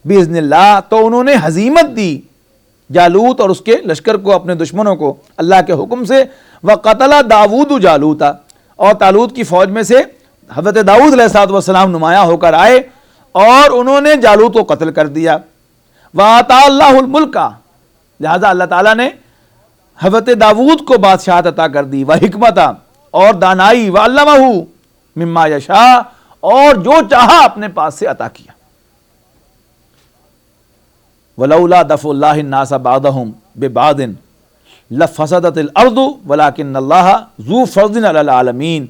باذن اللہ، تو انہوں نے ہزیمت دی جالوت اور اس کے لشکر کو، اپنے دشمنوں کو اللہ کے حکم سے. وقتل داؤد جالوتا، اور طالوت کی فوج میں سے حضرت داؤد علیہ السلام نمایاں ہو کر آئے اور انہوں نے جالوت کو قتل کر دیا. وآتى اللہ الملک، لہذا اللہ تعالیٰ نے حضرت داؤد کو بادشاہت عطا کر دی. وحکمت، اور دانائی. وعلمہ مما یشاء، اور جو چاہا اپنے پاس سے عطا کیا. ولولا دفع اللہ الناس بعضهم ببعض لفسدت الارض ولکن اللہ ذو فضل علی العالمین.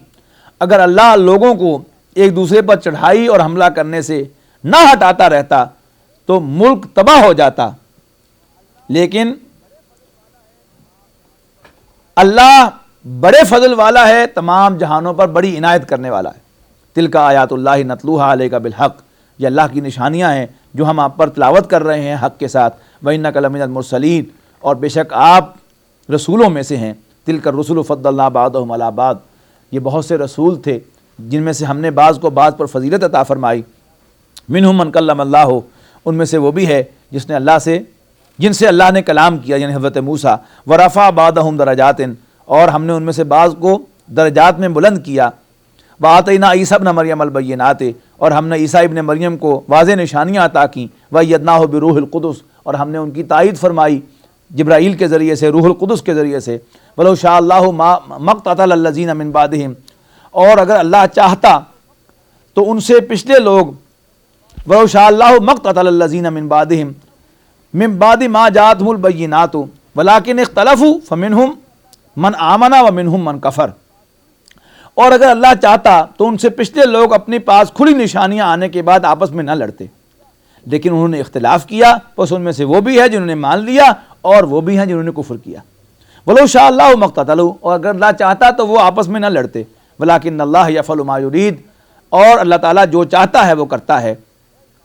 اگر اللہ لوگوں کو ایک دوسرے پر چڑھائی اور حملہ کرنے سے نہ ہٹاتا رہتا تو ملک تباہ ہو جاتا، لیکن اللہ بڑے فضل والا ہے، تمام جہانوں پر بڑی عنایت کرنے والا ہے. تلک آیات اللہ نتلوہا علیک بالحق، یہ اللہ کی نشانیاں ہیں جو ہم آپ پر تلاوت کر رہے ہیں حق کے ساتھ. وَإِنَّكَ لَمِنَ الْمُرْسَلِينَ، اور بے شک آپ رسولوں میں سے ہیں. تِلْكَ الرُّسُلُ فَضَّلْنَا بَعْضَهُمْ عَلَىٰ بَعْضٍ، یہ بہت سے رسول تھے جن میں سے ہم نے بعض کو بعض پر فضیلت عطا فرمائی. مِنْهُمْ مَنْ كَلَّمَ اللَّهُ، ان میں سے وہ بھی ہے جن سے اللہ نے کلام کیا، یعنی حضرت موسیٰ. وَرَفَعَ بَعْضَهُمْ دَرَجَاتٍ، اور ہم نے ان میں سے بعض کو درجات میں بلند کیا. وَآتَيْنَا عِیسیٰ ابْنَ مَرْیَمَ الْبَیِّنَاتِ، اور ہم نے عیسیٰ ابن مریم کو واضح نشانیاں عطا کیں. وَأَیَّدْنَاهُ بِرُوحِ الْقُدُسِ، اور ہم نے ان کی تائید فرمائی جبرائیل کے ذریعے سے، روح القدس کے ذریعے سے. وَلَوْ شَاءَ اللَّهُ مَا اقْتَتَلَ الَّذِينَ مِن بَعْدِهِمْ، اور اگر اللہ چاہتا تو ان سے پچھلے لوگ، وَلَوْ شَاءَ اللَّهُ مَا اقْتَتَلَ الَّذِينَ مِن بَعْدِهِمْ مِن بَعْدِ مَا جَاءَتْهُمُ الْبَيِّنَاتُ وَلَٰكِنِ اخْتَلَفُوا فَمِنْهُمْ مَنْ آمَنَ وَمِنْهُمْ مَنْ كَفَرَ. اور اگر اللہ چاہتا تو ان سے پچھلے لوگ اپنے پاس کھلی نشانیاں آنے کے بعد آپس میں نہ لڑتے، لیکن انہوں نے اختلاف کیا، بس ان میں سے وہ بھی ہے جنہوں نے مان لیا اور وہ بھی ہیں جنہوں نے کفر کیا. وَلَوْ شَاءَ اللَّهُ مَا اقْتَتَلُوا، اور اگر اللہ چاہتا تو وہ آپس میں نہ لڑتے. وَلَٰكِنَّ اللَّهَ يَفْعَلُ مَا يُرِيدُ، اور اللہ تعالیٰ جو چاہتا ہے وہ کرتا ہے،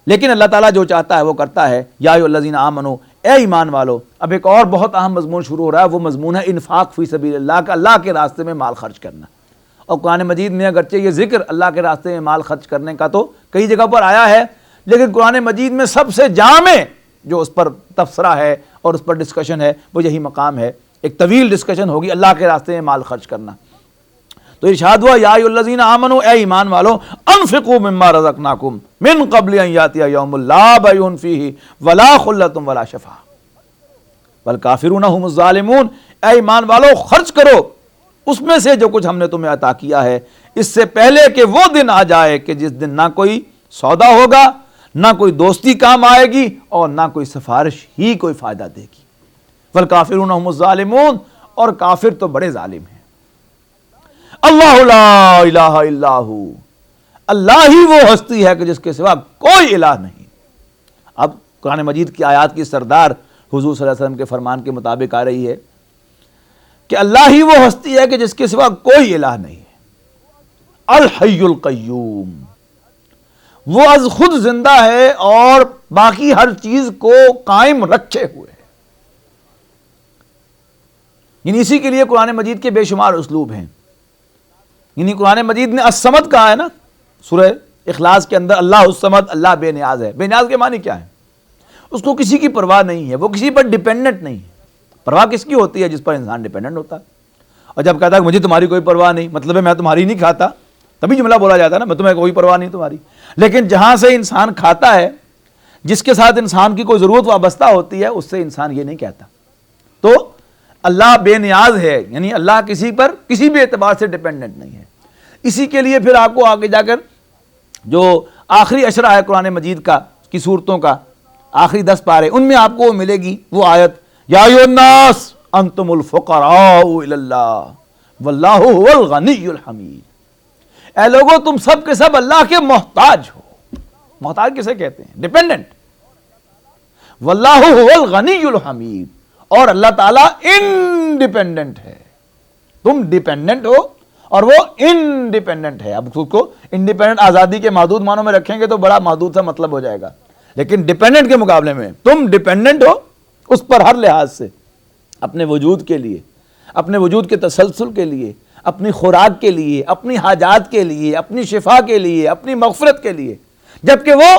لیکن اللہ تعالیٰ جو چاہتا ہے وہ کرتا ہے. یا ایھا الذین آمنوا، اے ایمان والو. اب ایک اور بہت اہم مضمون شروع ہو رہا ہے، وہ مضمون ہے انفاق فی سبیل اللہ کا، اللہ کے راستے میں مال خرچ کرنا. اور قرآن مجید میں اگرچہ یہ ذکر اللہ کے راستے میں مال خرچ کرنے کا تو کئی جگہ پر آیا ہے، لیکن قرآن مجید میں سب سے جامع جو اس پر تبصرہ ہے اور اس پر ڈسکشن ہے وہ یہی مقام ہے. ایک طویل ڈسکشن ہوگی اللہ کے راستے میں مال خرچ کرنا. تو ارشاد ہوا یا ایھا الذین آمنوا، اے ایمان والو، انفقوا مما رزقناکم من قبل ان یاتی یوم لا بیع فیہ ولا خلۃ ولا شفاعۃ والکافرون هم الظالمون. اے ایمان والو، خرچ کرو اس میں سے جو کچھ ہم نے تمہیں عطا کیا ہے، اس سے پہلے کہ وہ دن آ جائے کہ جس دن نہ کوئی سودا ہوگا، نہ کوئی دوستی کام آئے گی، اور نہ کوئی سفارش ہی کوئی فائدہ دے گی. والکافرون هم الظالمون، اور کافر تو بڑے ظالم ہیں. اللہ لا الہ الا ہو، اللہ ہی وہ ہستی ہے کہ جس کے سوا کوئی الہ نہیں. اب قرآن مجید کی آیات کی سردار حضور صلی اللہ علیہ وسلم کے فرمان کے مطابق آ رہی ہے کہ اللہ ہی وہ ہستی ہے کہ جس کے سوا کوئی الہ نہیں ہے. الحی القیوم، وہ از خود زندہ ہے اور باقی ہر چیز کو قائم رکھے ہوئے ہے. یعنی اسی کے لیے قرآن مجید کے بے شمار اسلوب ہیں. یعنی قرآن مجید نے الصمد کہا ہے نا سورہ اخلاص کے اندر، اللہ الصمد، اللہ بے نیاز ہے. بے نیاز کے معنی کیا ہے؟ اس کو کسی کی پرواہ نہیں ہے، وہ کسی پر ڈیپینڈنٹ نہیں ہے. پرواہ کس کی ہوتی ہے؟ جس پر انسان ڈیپینڈنٹ ہوتا ہے. اور جب کہتا ہے مجھے تمہاری کوئی پرواہ نہیں، مطلب ہے میں تمہاری نہیں کھاتا، تبھی جملہ بولا جاتا ہے نا، میں تمہیں کوئی پرواہ نہیں تمہاری. لیکن جہاں سے انسان کھاتا ہے، جس کے ساتھ انسان کی کوئی ضرورت وابستہ ہوتی ہے، اس سے انسان یہ نہیں کہتا. تو اللہ بے نیاز ہے، یعنی اللہ کسی پر کسی بھی اعتبار سے ڈیپینڈنٹ نہیں ہے. اسی کے لیے پھر آپ کو آگے جا کر جو آخری اشرہ ہے قرآن مجید کا کی صورتوں کا، آخری 10 پارے، ان میں آپ کو ملے گی وہ آیت یا ایھا الناس انتم الفقراء الی اللہ واللہ هو الغنی الحمید. اے لوگو، تم سب کے سب اللہ کے محتاج ہو. محتاج کسے کہتے ہیں؟ ڈیپینڈنٹ. واللہ هو الغنی الحمید، اور اللہ تعالیٰ انڈیپینڈنٹ ہے. تم ڈیپینڈنٹ ہو اور وہ انڈیپینڈنٹ ہے. اب خود کو انڈیپینڈنٹ آزادی کے محدود معنوں میں رکھیں گے تو بڑا محدود سا مطلب ہو جائے گا، لیکن ڈیپینڈنٹ کے مقابلے میں تم ڈیپینڈنٹ ہو اس پر ہر لحاظ سے، اپنے وجود کے لیے، اپنے وجود کے تسلسل کے لیے، اپنی خوراک کے لیے، اپنی حاجات کے لیے، اپنی شفا کے لیے، اپنی مغفرت کے لیے، جبکہ وہ